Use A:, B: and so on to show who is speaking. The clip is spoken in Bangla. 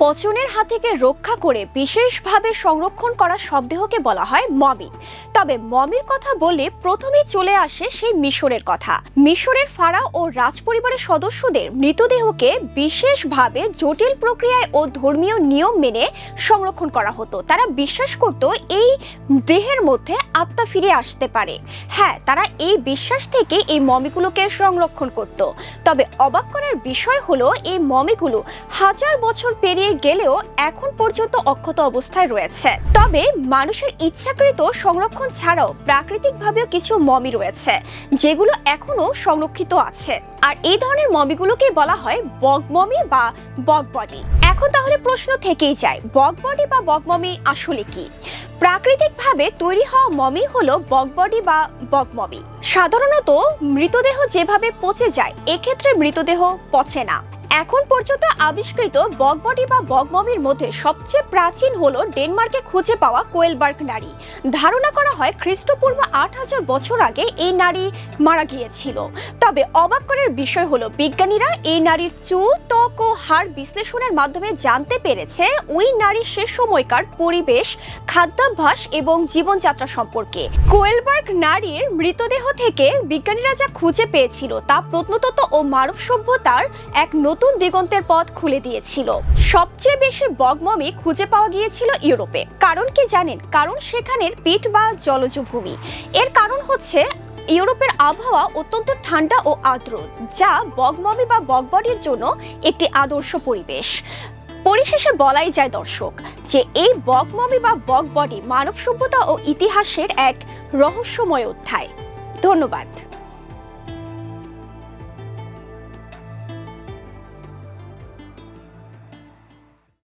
A: পচনের হাত থেকে রক্ষা করে বিশেষভাবে সংরক্ষণ করা শবদেহকে বলা হয় মমি। তবে মমির কথা বললে প্রথমেই চলে আসে সেই মিশরের কথা। মিশরের ফারাও ও রাজপরিবারের সদস্যদের মৃতদেহকে বিশেষভাবে জটিল প্রক্রিয়ায় ও ধর্মীয় নিয়ম মেনে সংরক্ষণ করা হতো। তারা বিশ্বাস করত এই দেহের মধ্যে আত্মা ফিরে আসতে পারে। হ্যাঁ, তারা এই বিশ্বাস থেকে এই মমিগুলোকে সংরক্ষণ করত। তবে অবাক করার বিষয় হলো এই মমিগুলো হাজার বছর পেরিয়ে গেলেও এখন পর্যন্ত অক্ষত অবস্থায় রয়েছে। তবে মানুষের ইচ্ছাকৃত সংরক্ষণ ছাড়াও প্রাকৃতিকভাবেও কিছু মমি রয়েছে যেগুলো এখনো সংরক্ষিত আছে। আর এই ধরনের মমিগুলোকে বলা হয় বগ মমি বা বগ বডি। এখন তাহলে প্রশ্ন থেকেই যায়, বগ বডি বা বগ মমি আসলে কি? প্রাকৃতিকভাবে তৈরি হওয়া মমি হলো বগ বডি বা বগ মমি। সাধারণত মৃতদেহ যেভাবে পচে যায়, এক্ষেত্রে মৃতদেহ পচে না। এখন পর্যন্ত আবিষ্কৃত বগ বডি বা বগ মমির মধ্যে সবচেয়ে প্রাচীন হলো ডেনমার্কে খুঁজে পাওয়া কোয়েলবার্গ নারী। ধারণা করা হয় খ্রিস্টপূর্ব ৮০০০ বছর আগে এই নারী মারা গিয়েছিল। তবে অবাক করার বিষয় হলো বিজ্ঞানীরা এই নারীর চুল, ত্বক ও হাড় বিশ্লেষণের মাধ্যমে জানতে পেরেছে ওই নারীর সে সময়কার পরিবেশ, খাদ্যাভ্যাস এবং জীবনযাত্রা সম্পর্কে। কোয়েলবার্গ নারীর মৃতদেহ থেকে বিজ্ঞানীরা যা খুঁজে পেয়েছিল তা প্রত্নতত্ত্ব ও মানব সভ্যতার এক নতুন দিগন্তের পথ খুলে দিয়েছিল। সবচেয়ে বেশি বগ মমি খুঁজে পাওয়া গিয়েছিল ইউরোপে। কারণ কি জানেন? কারণ সেখানের পিট বা জলজ ভূমি। এর কারণ হচ্ছে ইউরোপের আবহাওয়া অত্যন্ত ঠান্ডা ও আর্দ্র, যা বগ মমি বা বগ বডির জন্য একটি আদর্শ পরিবেশ। পরিশেষে বলাই যায় দর্শক যে এই বগ মমি বা বগ বডি মানব সভ্যতা ও ইতিহাসের এক রহস্যময় অধ্যায়। ধন্যবাদ।